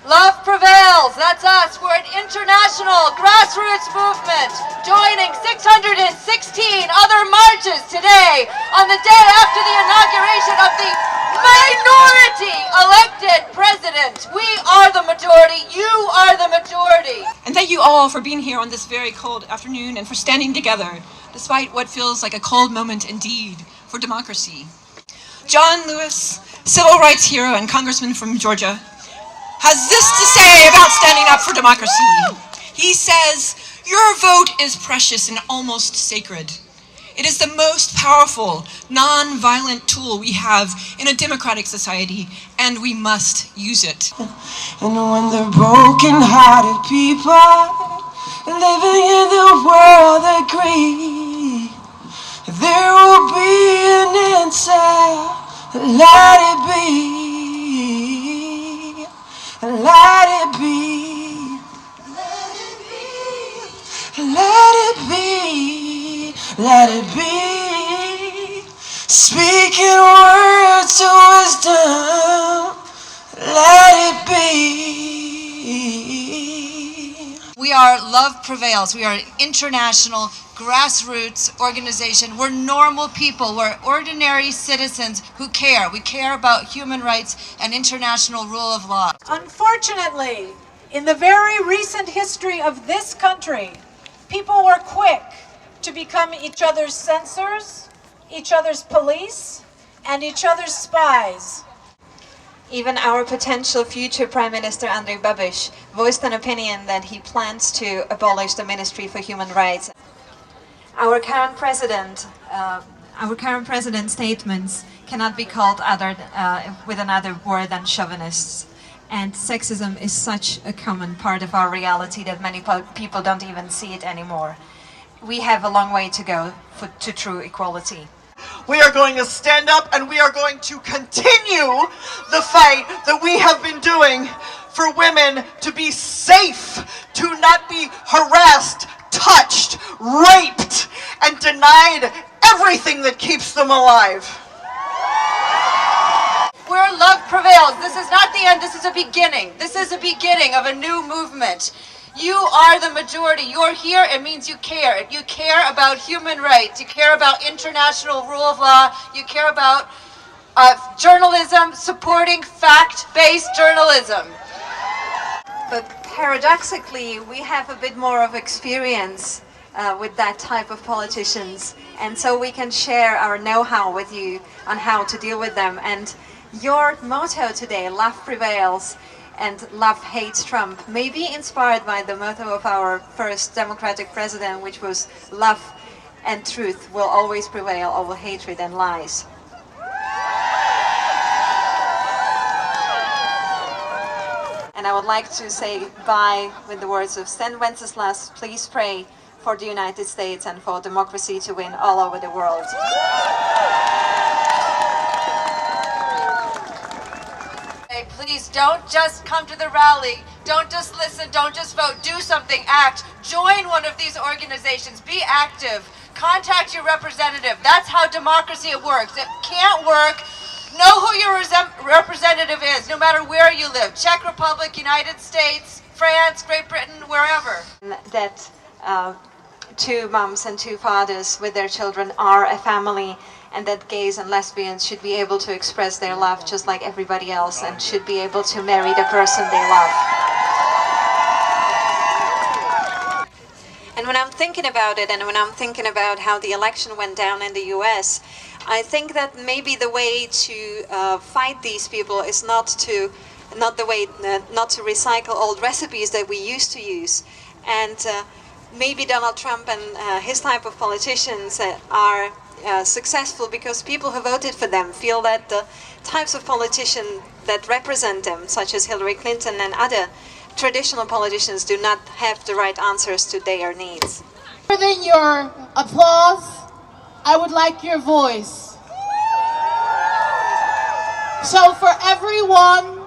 Love prevails. That's us. We're an international grassroots movement joining 616 other marches today on the day after the inauguration of the minority elected president. We are the majority. You are the majority. And thank you all for being here on this very cold afternoon and for standing together, despite what feels like a cold moment indeed for democracy. John Lewis, civil rights hero and congressman from Georgia, has this to say about standing up for democracy. He says, "Your vote is precious and almost sacred. It is the most powerful, non-violent tool we have in a democratic society, and we must use it." And when the broken-hearted people living in the world agree, there will be an answer. Let it be. Let it be. Let it be. Let it be. Speaking words of wisdom. Let it be. We are Love Prevails. We are an international grassroots organization. We're normal people. We're ordinary citizens who care. We care about human rights and international rule of law. Unfortunately, in the very recent history of this country, people were quick to become each other's censors, each other's police, and each other's spies. Even our potential future Prime Minister Andrej Babiš voiced an opinion that he plans to abolish the Ministry for Human Rights. Our current president's statements cannot be called with another word than chauvinists. And sexism is such a common part of our reality that many people don't even see it anymore. We have a long way to go to true equality. We are going to stand up and we are going to continue the fight that we have been doing for women to be safe, to not be harassed, touched, raped, and denied everything that keeps them alive. Where love prevails. This is not the end, this is a beginning. This is a beginning of a new movement. You are the majority. You're here, it means you care. You care about human rights. You care about international rule of law. You care about journalism, supporting fact-based journalism. But paradoxically, we have a bit more of experience with that type of politicians, and so we can share our know-how with you on how to deal with them. And your motto today, Love Prevails and Love Hates Trump, may be inspired by the motto of our first democratic president, which was love and truth will always prevail over hatred and lies. And I would like to say bye with the words of St. Wenceslas, please pray for the United States and for democracy to win all over the world. Please don't just come to the rally. Don't just listen. Don't just vote. Do something. Act. Join one of these organizations. Be active. Contact your representative. That's how democracy works. It can't work. Know who your representative is, no matter where you live. Czech Republic, United States, France, Great Britain, wherever. That two moms and two fathers with their children are a family, and that gays and lesbians should be able to express their love just like everybody else and should be able to marry the person they love. And when I'm thinking about it, and when I'm thinking about how the election went down in the US, I think that maybe the way to fight these people is not to recycle old recipes that we used to use. And maybe Donald Trump and his type of politicians are successful because people who voted for them feel that the types of politicians that represent them, such as Hillary Clinton and other traditional politicians, do not have the right answers to their needs. More than your applause, I would like your voice. So for everyone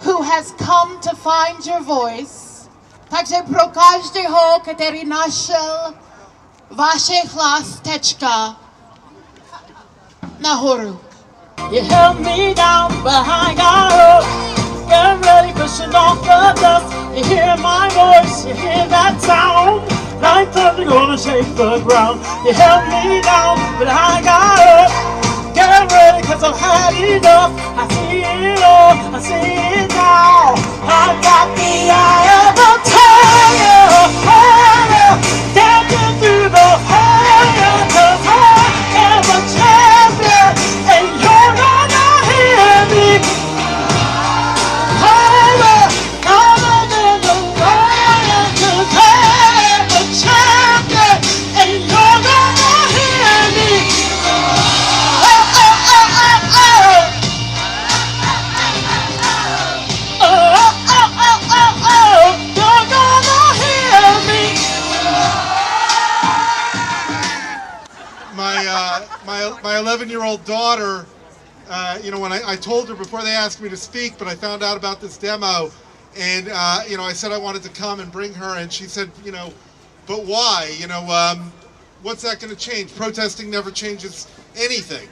who has come to find your voice, takže pro každého, který našel vaše hlas, tečka nahoru. You held me down, but I got up. Get ready, pushing off the dust. You hear my voice, you hear that sound. Like thunder gonna shake the ground. You held me down, but I got up. Get ready, cause I've had enough. I see it all, I see it now. I got the eye of a tiger, fire, dancing through the fire. Cause I am a champion, and you're gonna hear me. Fire, harder than the lion. Cause I am a champion, and you're gonna hear me. My 11-year-old daughter, when I told her before they asked me to speak, but I found out about this demo, and I said I wanted to come and bring her, and she said, but why? What's that going to change? Protesting never changes anything.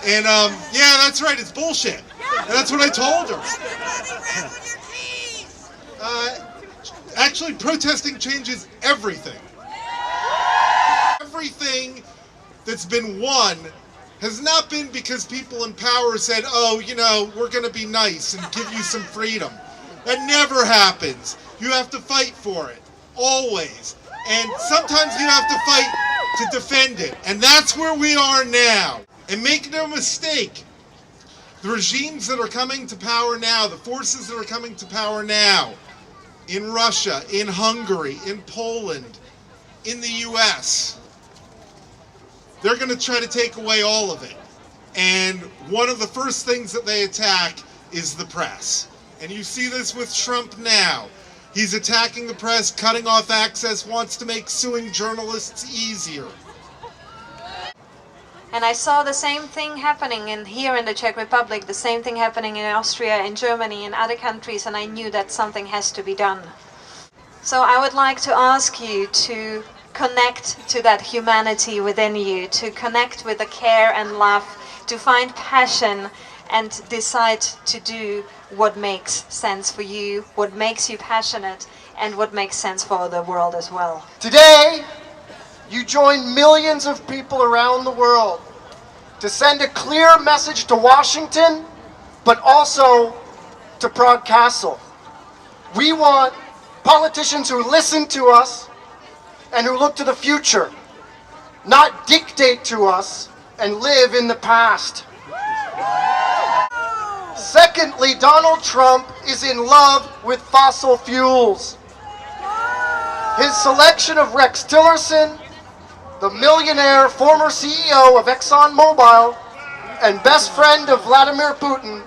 And yeah, that's right, it's bullshit. And that's what I told her. Actually, protesting changes everything. Everything that's been won has not been because people in power said, oh, we're going to be nice and give you some freedom. That never happens. You have to fight for it, always. And sometimes you have to fight to defend it. And that's where we are now. And make no mistake, the regimes that are coming to power now, the forces that are coming to power now, in Russia, in Hungary, in Poland, in the US, they're going to try to take away all of it. And one of the first things that they attack is the press. And you see this with Trump now. He's attacking the press, cutting off access, wants to make suing journalists easier. And I saw the same thing happening here in the Czech Republic, the same thing happening in Austria, in Germany, in other countries, and I knew that something has to be done. So I would like to ask you to connect to that humanity within you, to connect with the care and love, to find passion and decide to do what makes sense for you, what makes you passionate, and what makes sense for the world as well. Today, you join millions of people around the world to send a clear message to Washington, but also to Prague Castle. We want politicians who listen to us and who look to the future, not dictate to us and live in the past. Secondly, Donald Trump is in love with fossil fuels. His selection of Rex Tillerson, the millionaire former CEO of ExxonMobil and best friend of Vladimir Putin,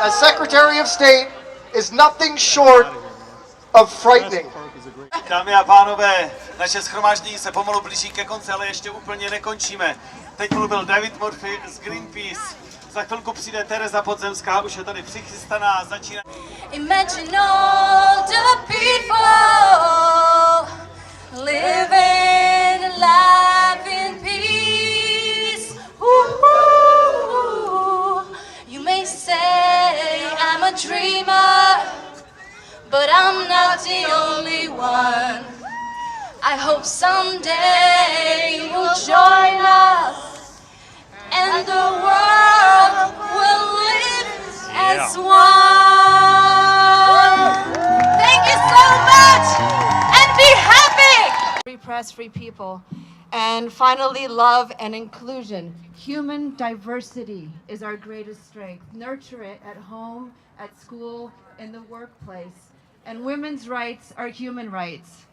as Secretary of State is nothing short of frightening. Dámy a pánové, naše shromáždění se pomalu blíží ke konci, ale ještě úplně nekončíme. Teď mluvil David Murphy z Greenpeace. Za chvilku přijde Tereza Podzemská, už je tady přichystaná, začíná. Imagine all the people living life in peace. Ooh, you may say I'm a dreamer, but I'm not the only one. I hope someday you will join us and the world will live as one. Thank you so much and be happy. Free press, free people. And finally, love and inclusion. Human diversity is our greatest strength. Nurture it at home, at school, in the workplace. And women's rights are human rights.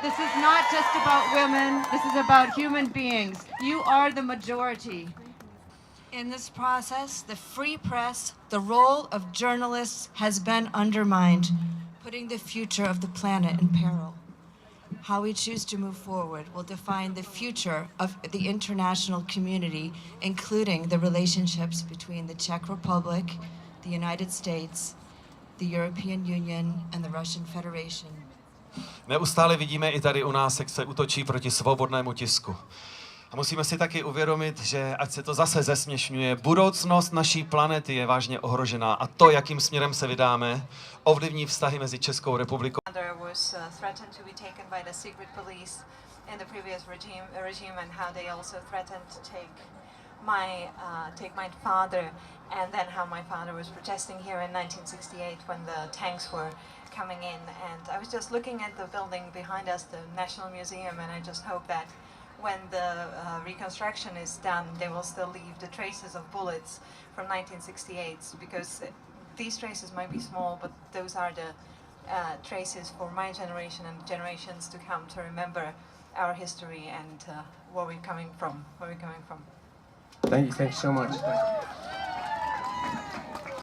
This is not just about women, this is about human beings. You are the majority. In this process, the free press, the role of journalists has been undermined, putting the future of the planet in peril. How we choose to move forward will define the future of the international community, including the relationships between the Czech Republic, the United States, the European Union, and the Russian Federation. Neustále vidíme i tady u nás, jak se útočí proti svobodnému tisku. A musíme si taky uvědomit, že ať se to zase zesměšňuje, budoucnost naší planety je vážně ohrožená a to, jakým směrem se vydáme, ovlivní vztahy mezi Českou republikou. Was threatened to be taken by the secret police in the previous regime and how they also threatened to take my father, and then how my father was protesting here in 1968 when the tanks were coming in. And I was just looking at the building behind us, the National Museum, and I just hope that when the reconstruction is done, they will still leave the traces of bullets from 1968, because these traces might be small, but those are the traces for my generation and generations to come to remember our history and where we're coming from. Thank you so much.